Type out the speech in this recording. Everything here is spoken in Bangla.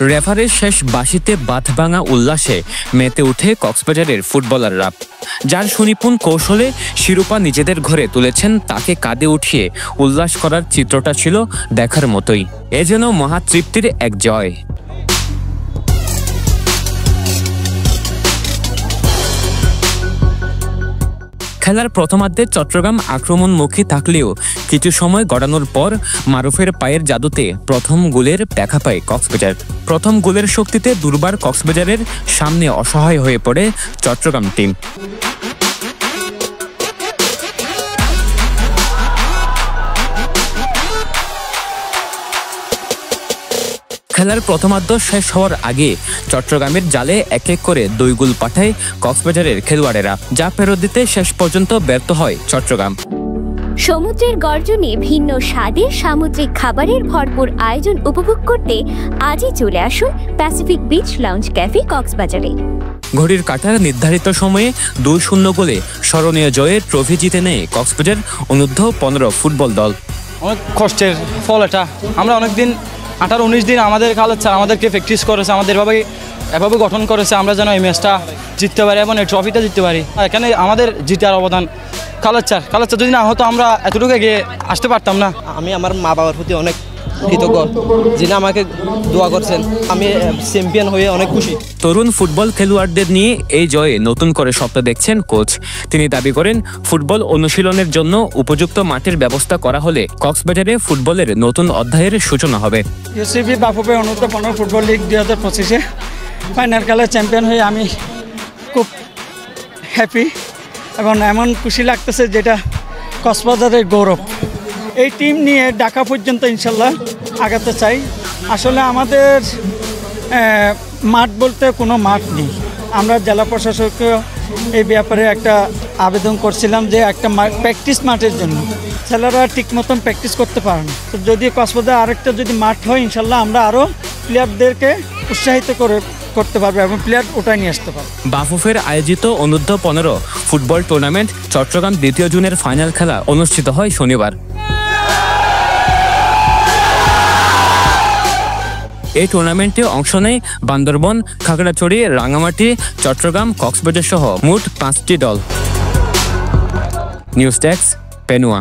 রেফারির শেষ বাঁশিতে বাঁধভাঙা উল্লাসে মেতে উঠে কক্সবাজারের ফুটবলাররা। যার সুনিপুণ কৌশলে শিরোপা নিজেদের ঘরে তুলেছেন তাকে কাঁধে উঠিয়ে উল্লাস করার চিত্রটা ছিল দেখার মতোই। এ যেন মহাতৃপ্তির এক জয়। খেলার প্রথমার্ধে চট্টগ্রাম আক্রমণমুখী থাকলেও কিছু সময় গড়ানোর পর মারুফের পায়ের জাদুতে প্রথম গোলের দেখা পায় কক্সবাজার। প্রথম গোলের শক্তিতে দুর্বার কক্সবাজারের সামনে অসহায় হয়ে পড়ে চট্টগ্রাম টিম। খেলার প্রথমার্ধ শেষ হওয়ার আগে চট্টগ্রামের জালে এক এক করে 2 গোল পাঠায় কক্সবাজারের খেলোয়াড়েরা, যা ফেরত দিতে শেষ পর্যন্ত ব্যর্থ হয় চট্টগ্রাম। সমুদ্রের গর্জনে ভিন্ন স্বাদের সামুদ্রিক খাবারের ভরপুর আয়োজন উপভোগ করতে আজই চলে আসুন প্যাসিফিক বিচ লাউঞ্জ ক্যাফে কক্সবাজারে। ঘড়ির কাঁটার নির্ধারিত সময়ে 2-0 গোলে স্মরণীয় জয়ের ট্রফি জিতে নেয় কক্সবাজার অনূর্ধ্ব 15 ফুটবল দল। অনেক কষ্টের ফল এটা। আমরা অনেকদিন 18-19 দিন আমাদের খালেদ স্যার আমাদেরকে প্র্যাকটিস করেছে, আমাদের এভাবে গঠন করেছে আমরা যেন এই ম্যাচটা জিততে পারি এবং এই ট্রফিটা জিততে পারি। এখানে আমাদের জিতার অবদান খালেদ স্যার যদি না হতো আমরা এতটুকু এগিয়ে আসতে পারতাম না। আমি আমার মা বাবার প্রতি অনেক কৃতজ্ঞ, যিনি আমাকে দোয়া করছেন। আমি চ্যাম্পিয়ন হয়ে অনেক খুশি। তরুণ ফুটবল খেলোয়াড়দের নিয়ে এই জয়ে নতুন করে স্বপ্ন দেখছেন কোচ। তিনি দাবি করেন, ফুটবল অনুশীলনের জন্য উপযুক্ত মাঠের ব্যবস্থা করা হলে কক্সবাজারে ফুটবলের নতুন অধ্যায়ের সূচনা হবে। ইউসিবি বাফুফে অনূর্ধ্ব 15 ফুটবল লিগ 2025-এ ফাইনাল খেলায় চ্যাম্পিয়ন হয়ে আমি খুব হ্যাপি এবং এমন খুশি লাগতেছে যেটা কক্সবাজারের গৌরব। এই টিম নিয়ে ঢাকা পর্যন্ত ইনশাল্লাহ আগাতে চাই। আসলে আমাদের মাঠ বলতে কোনো মাঠ নেই। আমরা জেলা প্রশাসককে এই ব্যাপারে একটা আবেদন করছিলাম যে একটা প্র্যাকটিস মাঠের জন্য। ছেলেরা ঠিক মতন প্র্যাকটিস করতে পারে না। তো যদি কক্সবাজার আরেকটা যদি মাঠ হয় ইনশাল্লাহ আমরা আরও প্লেয়ারদেরকে উৎসাহিত করতে পারবো এবং প্লেয়ার ওটাই নিয়ে আসতে পারবো। বাফুফের আয়োজিত অনূর্ধ্ব 15 ফুটবল টুর্নামেন্ট চট্টগ্রাম 2 জুনের ফাইনাল খেলা অনুষ্ঠিত হয় শনিবার। এই টুর্নামেন্টে অংশ নেয় বান্দরবন, খাগড়াছড়ি, রাঙামাটি, চট্টগ্রাম, কক্সবাজার সহ মোট 5টি দল। News desk, পেনুয়া।